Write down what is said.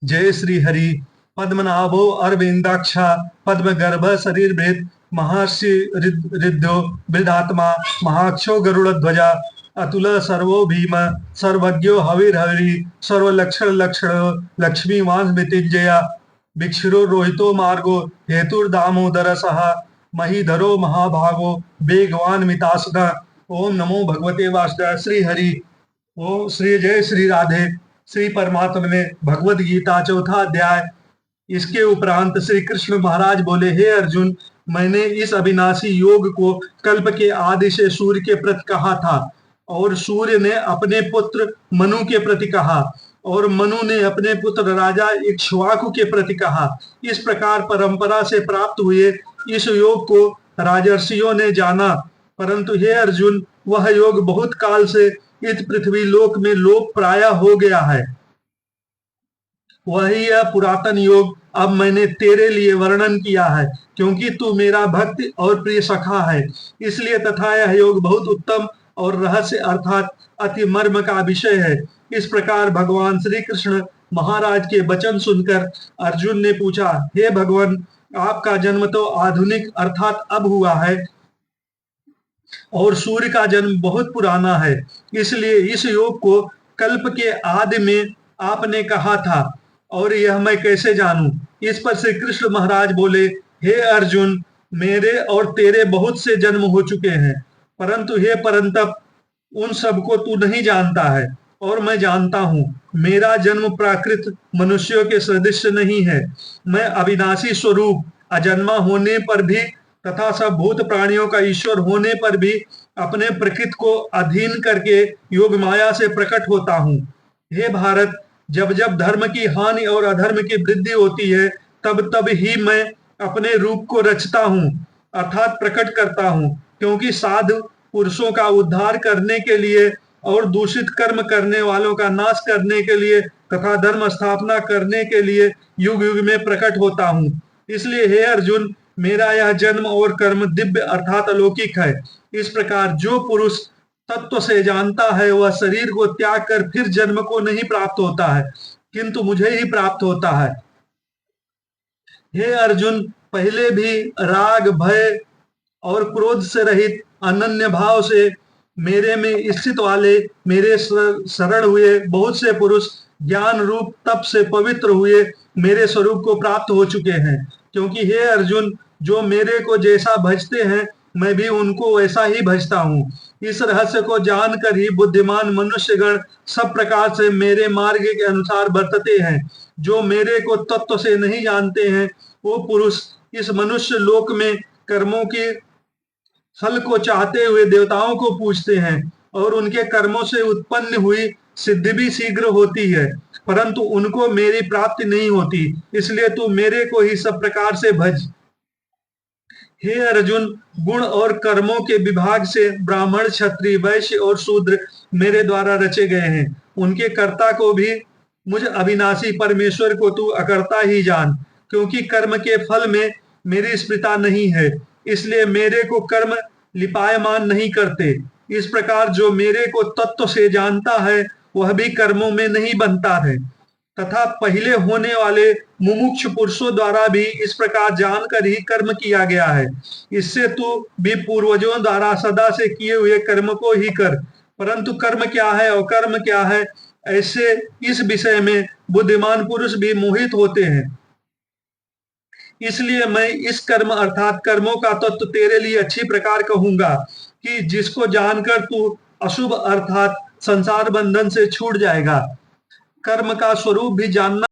जय श्री हरि। पद्मनाभो अरविंदाक्षा पद्मगर्भ शरीरभृत महर्षि रिद्धो वृद्धात्मा महाक्षो गरुड़ ध्वजा अतुल सर्वो भीम सर्वज्ञो हविर्हरि सर्वलक्षण लक्षण लक्ष्मीवान मृत्युंजया भिक्षुरो रोहितो मार्गो हेतुर्दामोदर सह महीधरो महाभागो वेगवान मितासना। ओम नमो भगवते वासुदेवाय। श्री हरि। ओम श्री जय श्री राधे। श्री परमात्मा ने भगवद गीता चौथा अध्याय इसके उपरांत श्री कृष्ण महाराज बोले, हे अर्जुन, मैंने इस अविनाशी योग को कल्प के आदि से सूर्य के प्रति कहा था और सूर्य ने अपने पुत्र मनु के प्रति कहा और मनु ने अपने पुत्र राजा इक्ष्वाकु के प्रति कहा। इस प्रकार परंपरा से प्राप्त हुए इस योग को राजर्षियों ने जाना, परंतु हे अर्जुन, वह योग बहुत काल से इस पृथ्वी लोक में लोप प्राय हो गया है। वही यह पुरातन योग अब मैंने तेरे लिए वर्णन किया है, क्योंकि तू मेरा भक्त और प्रिय सखा है, इसलिए तथा यह योग बहुत उत्तम और रहस्य अर्थात अति मर्म का विषय है। इस प्रकार भगवान श्री कृष्ण महाराज के वचन सुनकर अर्जुन ने पूछा, हे भगवान, आपका जन्म तो आधुनिक अर्थात अब हुआ है और सूर्य का जन्म बहुत पुराना है, इसलिए इस योग को कल्प के आदि में आपने कहा था और यह मैं कैसे जानूं। इस पर श्री कृष्ण महाराज बोले, हे अर्जुन, मेरे और तेरे बहुत से जन्म हो चुके हैं, परंतु हे परंतप, उन सबको तू नहीं जानता है और मैं जानता हूं। मेरा जन्म प्राकृत मनुष्यों के सदृश नहीं है। मैं अविनाशी स्वरूप अजन्मा होने पर भी तथा सब भूत प्राणियों का ईश्वर होने पर भी अपने प्रकृति को अधीन करके योग माया से प्रकट होता हूँ। हे भारत, जब जब धर्म की हानि और अधर्म की वृद्धि होती है, तब तब ही मैं अपने रूप को रचता हूँ अर्थात प्रकट करता हूँ, क्योंकि साधु पुरुषों का उद्धार करने के लिए और दूषित कर्म करने वालों का नाश करने के लिए तथा धर्म स्थापना करने के लिए युग युग में प्रकट होता हूँ। इसलिए हे अर्जुन, मेरा यह जन्म और कर्म दिव्य अर्थात अलौकिक है। इस प्रकार जो पुरुष तत्व से जानता है, वह शरीर को त्याग कर फिर जन्म को नहीं प्राप्त होता है, किंतु मुझे ही प्राप्त होता है। हे अर्जुन, पहले भी राग भय और क्रोध से रहित अनन्य भाव से मेरे में स्थित वाले मेरे शरण हुए बहुत से पुरुष ज्ञान रूप तप से पवित्र हुए मेरे स्वरूप को प्राप्त हो चुके हैं। क्योंकि हे अर्जुन, जो मेरे को जैसा भजते हैं, मैं भी उनको वैसा ही भजता हूँ। इस रहस्य को जानकर ही बुद्धिमान मनुष्यगण सब प्रकार से मेरे मार्ग के अनुसार बरतते हैं। जो मेरे को तत्व से नहीं जानते हैं, वो पुरुष इस मनुष्य लोक में कर्मों के फल को चाहते हुए देवताओं को पूजते हैं और उनके कर्मों से उत्पन्न हुई सिद्धि भी शीघ्र होती है, परंतु उनको मेरी प्राप्ति नहीं होती। इसलिए तू मेरे को ही सब प्रकार से भज। हे अर्जुन, गुण और कर्मों के विभाग से ब्राह्मण, क्षत्रिय, वैश्य और शूद्र मेरे द्वारा रचे गए हैं। उनके कर्ता को भी मुझ अविनाशी परमेश्वर को तू अकर्ता ही जान, क्योंकि कर्म के फल में मेरी स्मृता नहीं है, इसलिए मेरे को कर्म लिपायमान नहीं करते। इस प्रकार जो मेरे को तत्व से जानता है, वह भी कर्मों में नहीं बनता है, तथा पहले होने वाले मुमुक्षु पुरुषों द्वारा भी इस प्रकार जानकर ही कर्म किया गया है। इससे तू भी पूर्वजों द्वारा सदा से किए हुए कर्म को ही कर, परंतु कर्म क्या है और कर्म क्या है, ऐसे इस विषय में बुद्धिमान पुरुष भी मोहित होते हैं। इसलिए मैं इस कर्म अर्थात कर्मों का तत्व तेरे लिए अच्छी प्रकार कहूंगा कि जिसको जानकर तू अशुभ अर्थात संसार बंधन से छूट जाएगा। कर्म का स्वरूप भी जानना